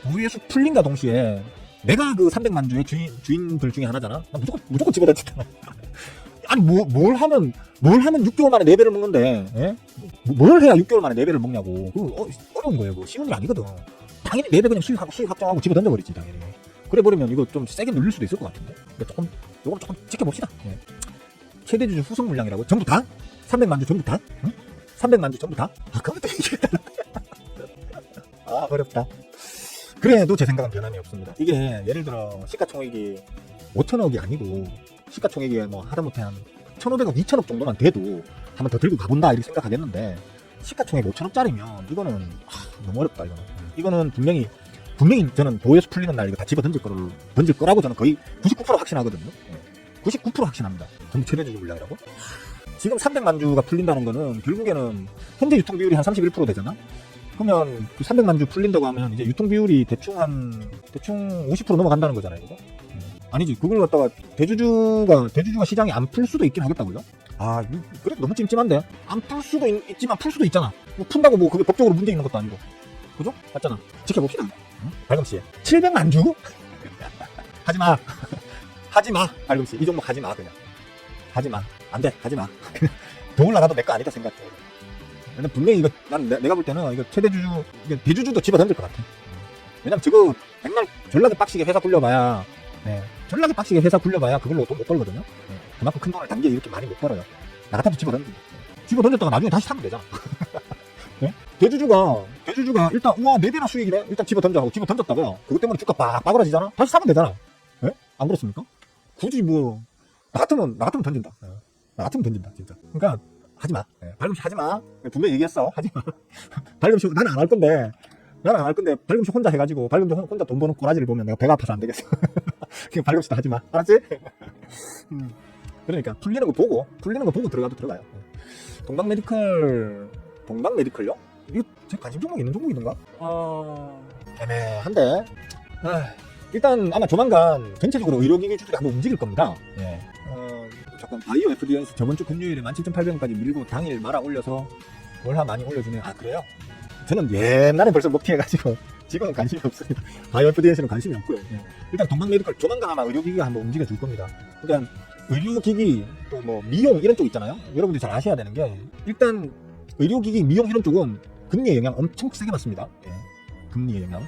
우위에서 풀린과 동시에 내가 그 300만 주의 주인들 중에 하나잖아. 나 무조건 집어던지잖아. 아니, 뭘 하면 6개월 만에 4배를 먹는데, 예? 뭘 해야 6개월 만에 4배를 먹냐고. 어려운 거예요. 그거 쉬운 일 아니거든. 당연히 4배 그냥 수익 확정하고 집어 던져버리지, 당연히. 그래 버리면 이거 좀 세게 눌릴 수도 있을 것 같은데. 그러니까 요건 조금 지켜봅시다. 예. 최대 주주 후속 물량이라고? 전부 다? 300만 주 전부 다? 응? 300만 주 전부 다? 아, 그것도 얘기해. 아, 어렵다. 그래도 제 생각은 변함이 없습니다. 이게 예를 들어 시가총액이 5천억이 아니고 시가총액이 뭐 하다못해 한 1,500억, 2천억 정도만 돼도 한번 더 들고 가본다 이렇게 생각하겠는데, 시가총액 5천억짜리면 이거는 너무 어렵다. 이거는 분명히 저는 도에서 풀리는 날 이거 다 집어 던질 거라고 저는 거의 99% 확신하거든요. 99% 확신합니다. 전부 최대 주주 물량이라고. 지금 300만 주가 풀린다는 거는 결국에는 현재 유통 비율이 한 31% 되잖아. 그러면 그 300만 주 풀린다고 하면 이제 유통 비율이 대충 50% 넘어간다는 거잖아요, 이거. 아니지, 그걸 갖다가 대주주가 시장에 안 풀 수도 있긴 하겠다고요. 아, 그래도 너무 찜찜한데. 안 풀 수도 있지만 풀 수도 있잖아. 뭐 푼다고 뭐 그게 법적으로 문제 있는 것도 아니고, 그죠? 맞잖아. 지켜봅시다. 응? 발금씨 700만 주? 하지마. 하지마, 발금씨. 이 종목 하지마, 그냥. 하지마. 안돼, 하지마. 더 올라가도 내 거 아니다 생각해. 분명히 이거 내가 볼 때는 이거 최대 주주, 이게 대주주도 집어 던질 것 같아. 왜냐면 저거 백날 전락에 빡시게 회사 굴려봐야, 전락에 빡시게 회사 굴려봐야 그걸로 돈 못 벌거든요. 그만큼 큰 돈을 단기에 이렇게 많이 못 벌어요. 나 같아도 집어 던졌다가 나중에 다시 사면 되잖아. 네? 대주주가 일단 우와 4배나 수익이네, 일단 집어 던져 하고 집어 던졌다가 그것 때문에 주가 빡 빠그라지잖아. 다시 사면 되잖아. 네? 안 그렇습니까? 굳이 뭐 나 같으면 던진다. 나 같으면 던진다, 진짜. 그러니까 하지마. 발금식 하지마. 분명히 얘기했어. 하지마. 발금식 나는 안 할 건데 발금식 혼자 해가지고 발금식 혼자 돈 버는 꼬라지를 보면 내가 배가 아파서 안 되겠어. 그냥 발금식도 하지마. 알았지? 그러니까 풀리는 거 보고 들어가도 들어가요. 동방 메디컬요? 이거 제 관심 종목 있는 종목이던가? 애매한데. 일단 아마 조만간 전체적으로 의료기기 주들이 한번 움직일 겁니다. 잠깐 바이오 FDN에서 저번 주 금요일에 17,800원까지 밀고 당일 말아 올려서 월화 많이 올려주네요. 아, 그래요? 저는 옛날에 벌써 먹튀해가지고 지금은 관심이 없습니다. 바이오 FDN에는 관심이 없고요. 일단 동방 메디컬 조만간 아마 의료기기가 한번 움직여줄 겁니다. 그러니까 의료기기 또 뭐 미용 이런 쪽 있잖아요. 여러분들이 잘 아셔야 되는 게, 일단 의료기기, 미용 이런 쪽은 금리의 영향 엄청 세게 받습니다. 금리의 영향.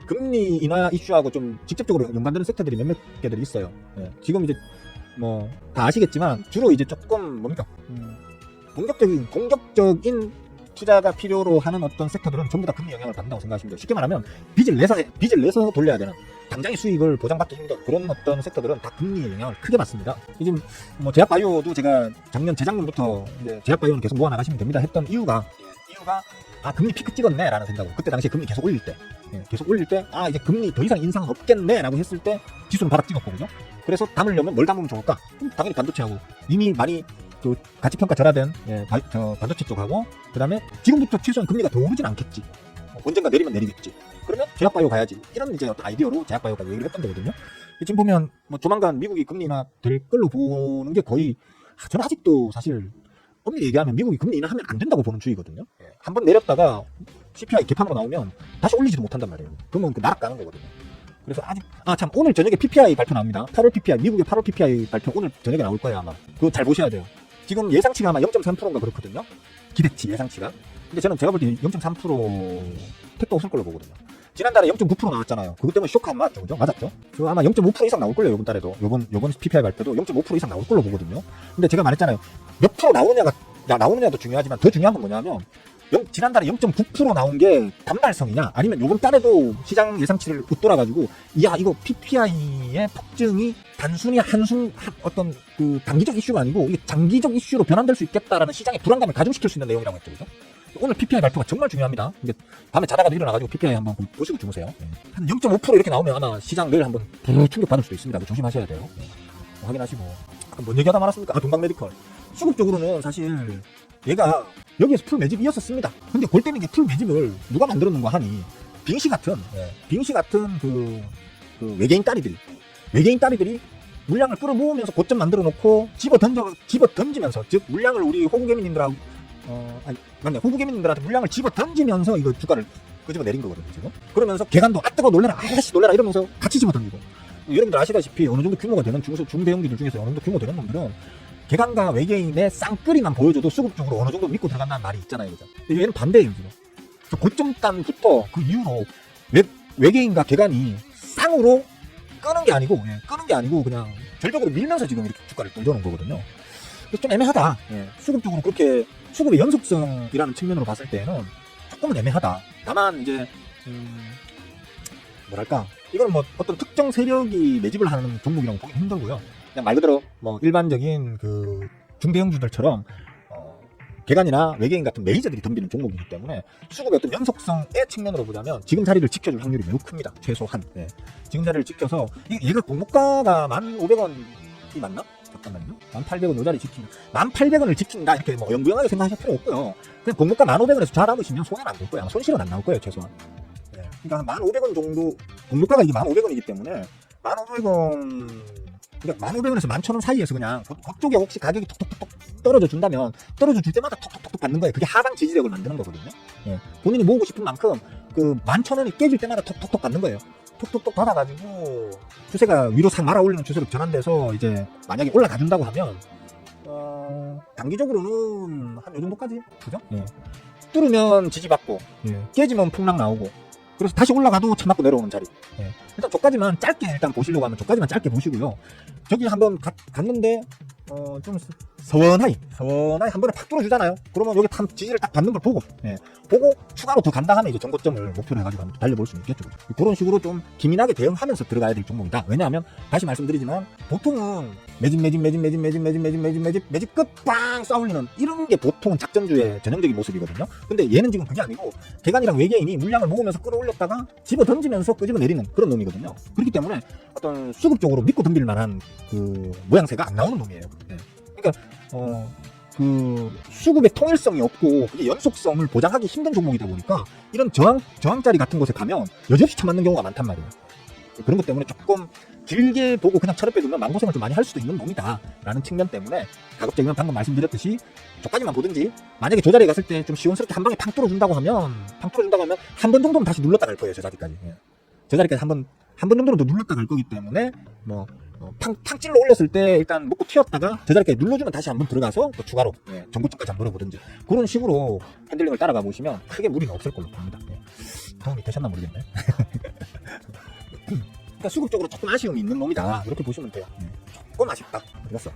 금리 인하 이슈하고 좀 직접적으로 연관되는 섹터들이 몇몇 개들이 있어요. 지금 이제 뭐 다 아시겠지만 주로 이제 조금 뭡니까 공격적인 투자가 필요로 하는 어떤 섹터들은 전부 다 금리 영향을 받는다고 생각하시면 돼요. 쉽게 말하면 빚을 내서 돌려야 되는, 당장의 수익을 보장받기 힘든 그런 어떤 섹터들은 다 금리의 영향을 크게 받습니다. 지금 뭐 제약바이오도 제가 재작년부터 이제 제약바이오는 계속 모아 나가시면 됩니다 했던 이유가 금리 피크 찍었네 라는 생각으로, 그때 당시에 금리 계속 올릴 때 이제 금리 더 이상 인상은 없겠네 라고 했을 때 지수는 바닥 찍었고, 그죠? 그래서 담으려면 뭘 담으면 좋을까? 당연히 반도체하고, 이미 많이 또 가치평가 절하된 반도체 쪽하고, 그 다음에 지금부터 최소한 금리가 더 오르진 않겠지, 언젠가 내리면 내리겠지, 그러면 제약바이오 가야지, 이런 이제 어떤 아이디어로 제약바이오가 얘기를 했던 거거든요. 지금 보면 뭐 조만간 미국이 금리 인하 될 걸로 보는 게 거의, 저는 아직도 사실 엄밀히 얘기하면 미국이 금리 인하하면 안 된다고 보는 주의거든요. 한번 내렸다가 CPI 개판으로 나오면 다시 올리지도 못한단 말이에요. 그러면 나락 가는 거거든요. 그래서 참 오늘 저녁에 PPI 발표 나옵니다. 8월 PPI, 미국의 8월 PPI 발표 오늘 저녁에 나올 거예요, 아마. 그거 잘 보셔야 돼요. 지금 예상치가 아마 0.3%인가 그렇거든요. 기대치 예상치가. 근데 제가 볼 때 0.3% 택도 없을 걸로 보거든요. 지난달에 0.9% 나왔잖아요. 그것 때문에 쇼크 안 맞았죠, 그죠? 맞았죠? 저 아마 0.5% 이상 나올 걸요, 이번 달에도. 요번 PPI 발표도 0.5% 이상 나올 걸로 보거든요. 근데 제가 말했잖아요. 몇 프로 나오느냐도 중요하지만 더 중요한 건 뭐냐면, 지난달에 0.9% 나온 게 단발성이냐, 아니면 요번 달에도 시장 예상치를 웃돌아가지고, 이거 PPI의 폭증이 단순히 어떤 그 단기적 이슈가 아니고 이게 장기적 이슈로 변환될 수 있겠다라는 시장의 불안감을 가중시킬 수 있는 내용이라고 했죠, 그죠? 오늘 PPI 발표가 정말 중요합니다. 이게 밤에 자다가도 일어나가지고 PPI 한번 보시고 주무세요. 한 0.5% 이렇게 나오면 아마 시장 내일 한번 충격 받을 수도 있습니다. 조심하셔야 돼요. 확인하시고. 뭔 얘기하다 말았습니까? 동방 메디컬. 수급적으로는 사실 얘가 여기에서 풀 매집이었었습니다. 근데 골 때는 이게 풀 매집을 누가 만들었는가 하니 빙시 같은 그 외계인 따리들이 물량을 끌어모으면서 고점 만들어 놓고 집어 던지면서, 즉 물량을 우리 호구개미님들하고 호구개미님들한테 물량을 집어 던지면서 이거 주가를 끄집어 내린 거거든요 지금. 그러면서 개간도 뜨거 놀래라, 아씨 놀래라 이러면서 같이 집어 던지고. 여러분들 아시다시피 어느 정도 규모가 되는 중대형주들 중에서 어느 정도 규모 되는 놈들은 개간과 외계인의 쌍끌이만 보여줘도 수급적으로 어느 정도 믿고 들어간다는 말이 있잖아요, 그죠? 근데 얘는 반대예요 지금. 고점단부터 그 이후로 외계인과 개간이 쌍으로 끄는 게 아니고 그냥 절벽으로 밀면서 지금 이렇게 주가를 돌려놓은 거거든요. 그래서 좀 애매하다. 수급적으로 그렇게 수급의 연속성이라는 측면으로 봤을 때는 조금은 애매하다. 다만 이제 뭐랄까, 이건 뭐 어떤 특정 세력이 매집을 하는 종목이라고 보기 힘들고요. 그냥 말 그대로 뭐 일반적인 그 중대형주들처럼 개간이나 외계인 같은 메이저들이 덤비는 종목이기 때문에 수급의 어떤 연속성의 측면으로 보자면 지금 자리를 지켜줄 확률이 매우 큽니다. 최소한. 지금 자리를 지켜서 얘가 공모가가 1,500원이 맞나? 잠깐만요. 1,800원 요 자리 지키면 1,800원을 지킨다 이렇게 뭐 영구영하게 생각하실 필요 없고요. 그냥 공모가 1,500원에서 잘 남으시면 손해는 안 볼 거예요. 손실은 안 나올 거예요, 최소한. 그러니까 1,500원 정도, 공모가가 이게 1,500원이기 때문에 1,500원, 그러니까 1,500원에서 11,000원 사이에서 그냥 그쪽에 혹시 가격이 톡톡톡 떨어져 준다면 떨어져 줄 때마다 톡톡톡 받는 거예요. 그게 하방 지지력을 만드는 거거든요. 본인이 모으고 싶은 만큼 그 11,000원이 깨질 때마다 톡톡톡 받는 거예요. 톡톡톡 받아가지고 추세가 위로 싹 말아 올리는 추세로 전환돼서 이제 만약에 올라가 준다고 하면 단기적으로는 한 요 정도까지, 그죠? 뚫으면 지지받고 깨지면 풍랑 나오고, 그래서 다시 올라가도 차 맞고 내려오는 자리. 일단 저까지만 짧게 일단 보시려고 하면 저까지만 짧게 보시고요. 저기 한번 갔는데 좀 서원하게 한 번에 팍 뚫어주잖아요. 그러면 여기 지지를 딱 받는 걸 보고 추가로 더 간다 하면 이제 전고점을 목표로 해가지고 한번 달려볼 수 있겠죠. 그런 식으로 좀 기민하게 대응하면서 들어가야 될 종목이다. 왜냐하면 다시 말씀드리지만 보통은 매집 끝 빵 쏴올리는 이런 게 보통은 작전주의 전형적인 모습이거든요. 근데 얘는 지금 그게 아니고 개간이랑 외계인이 물량을 모으면서 끌어올렸다가 집어 던지면서 끄집어 내리는 그런 놈이거든요. 그렇기 때문에 어떤 수급적으로 믿고 덤빌 만한 그 모양새가 안 나오는 놈이에요. 그러니까 그 수급의 통일성이 없고 그게 연속성을 보장하기 힘든 종목이다 보니까 이런 저항자리 같은 곳에 가면 여지없이 쳐맞는 경우가 많단 말이에요. 그런 것 때문에 조금 길게 보고 그냥 철을 빼두면 마음고생을 좀 많이 할 수도 있는 놈이다 라는 측면 때문에 가급적이면 방금 말씀드렸듯이 저까지만 보든지, 만약에 저 자리에 갔을 때 좀 시원스럽게 한 방에 팡 뚫어준다고 하면 한 번 정도는 다시 눌렀다 갈 거예요. 저 자리까지. 저 자리까지 한 번 정도는 더 눌렀다 갈 거기 때문에 팡 찔러 올렸을 때 일단 먹고 튀었다가 저 자리까지 눌러주면 다시 한번 들어가서 또 추가로 전고점까지 한번 노려보든지 그런 식으로 핸들링을 따라가 보시면 크게 무리는 없을 걸로 봅니다. 도움이 되셨나 모르겠네. 그러니까 수급적으로 조금 아쉬움이 있는 놈이다 이렇게 보시면 돼요. 조금 아쉽다. 그랬어.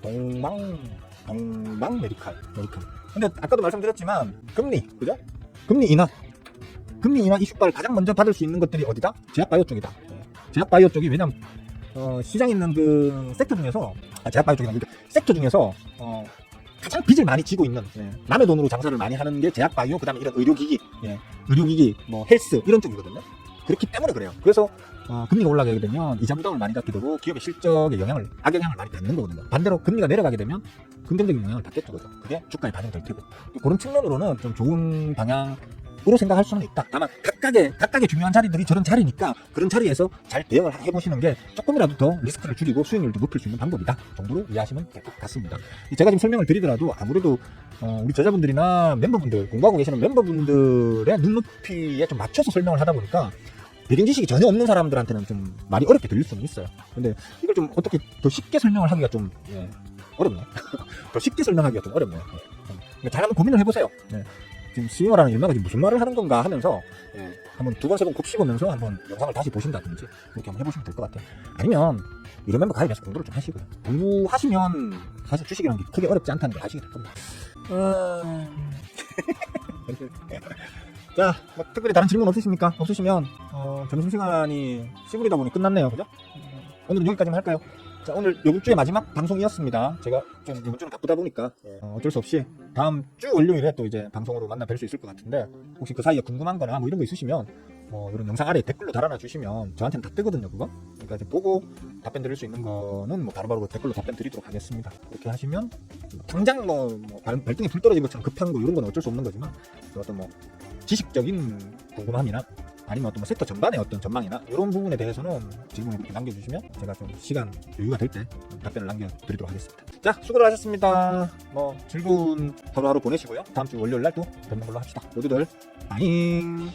동방 메디칼. 근데 아까도 말씀드렸지만 그죠? 금리 인하 이슈발 가장 먼저 받을 수 있는 것들이 어디다? 제약바이오 쪽이다. 제약바이오 쪽이, 왜냐면 시장에 있는 그 섹터 중에서 섹터 중에서 가장 빚을 많이 지고 있는, 남의 돈으로 장사를 많이 하는 게 제약바이오, 그 다음에 이런 의료기기, 뭐 헬스 이런 쪽이거든요. 그렇기 때문에 그래요. 그래서 금리가 올라가게 되면 이자 부담을 많이 갖게 되고 기업의 실적에 악영향을 많이 받는 거거든요. 반대로 금리가 내려가게 되면 긍정적인 영향을 받겠죠. 그게 주가에 반영될 테고, 그런 측면으로는 좀 좋은 방향으로 생각할 수는 있다. 다만 각각의 중요한 자리들이 저런 자리니까 그런 자리에서 잘 대응을 해보시는 게 조금이라도 더 리스크를 줄이고 수익률도 높일 수 있는 방법이다 정도로 이해하시면 될 것 같습니다. 제가 지금 설명을 드리더라도 아무래도 우리 저자분들이나 멤버분들, 공부하고 계시는 멤버분들의 눈높이에 좀 맞춰서 설명을 하다 보니까 배경 지식이 전혀 없는 사람들한테는 좀 말이 어렵게 들릴 수는 있어요. 근데 이걸 좀 어떻게 더 쉽게 설명을 하기가 좀 어렵네. 더 쉽게 설명하기가 좀 어렵네요. 잘 한번 고민을 해보세요. 지금 스윙어라는 일마가 지금 무슨 말을 하는 건가 하면서 한번 두 번, 세 번 곱씹으면서 한번 영상을 다시 보신다든지 이렇게 한번 해보시면 될 것 같아요. 아니면 이런 멤버 가입해서 공부를 좀 하시고요. 공부하시면 사실 주식이라는 게 크게 어렵지 않다는 걸 아시게 될 겁니다. 자, 뭐 특별히 다른 질문 없으십니까? 없으시면 점심시간이 시부리다 보니 끝났네요. 그죠? 오늘은 여기까지만 할까요? 자, 오늘 요번 주의 마지막 방송이었습니다. 제가 좀 이번 주는 바쁘다 보니까 어쩔 수 없이 다음 주 월요일에 또 이제 방송으로 만나 뵐 수 있을 것 같은데, 혹시 그 사이에 궁금한 거나 뭐 이런 거 있으시면 뭐 이런 영상 아래에 댓글로 달아놔 주시면 저한테는 다 뜨거든요, 그거. 그러니까 이제 보고 답변 드릴 수 있는 거는 뭐 바로바로 댓글로 답변 드리도록 하겠습니다. 그렇게 하시면 당장 뭐 발등에 불 떨어진 것처럼 급한 거 이런 건 어쩔 수 없는 거지만 어떤 뭐 지식적인 궁금함이나 아니면 어떤 뭐 섹터 전반의 어떤 전망이나 이런 부분에 대해서는 질문을 이렇게 남겨주시면 제가 좀 시간 여유가 될 때 답변을 남겨드리도록 하겠습니다. 자, 수고들 하셨습니다. 뭐 즐거운 하루하루 보내시고요. 다음 주 월요일 날 또 뵙는 걸로 합시다. 모두들 빠잉.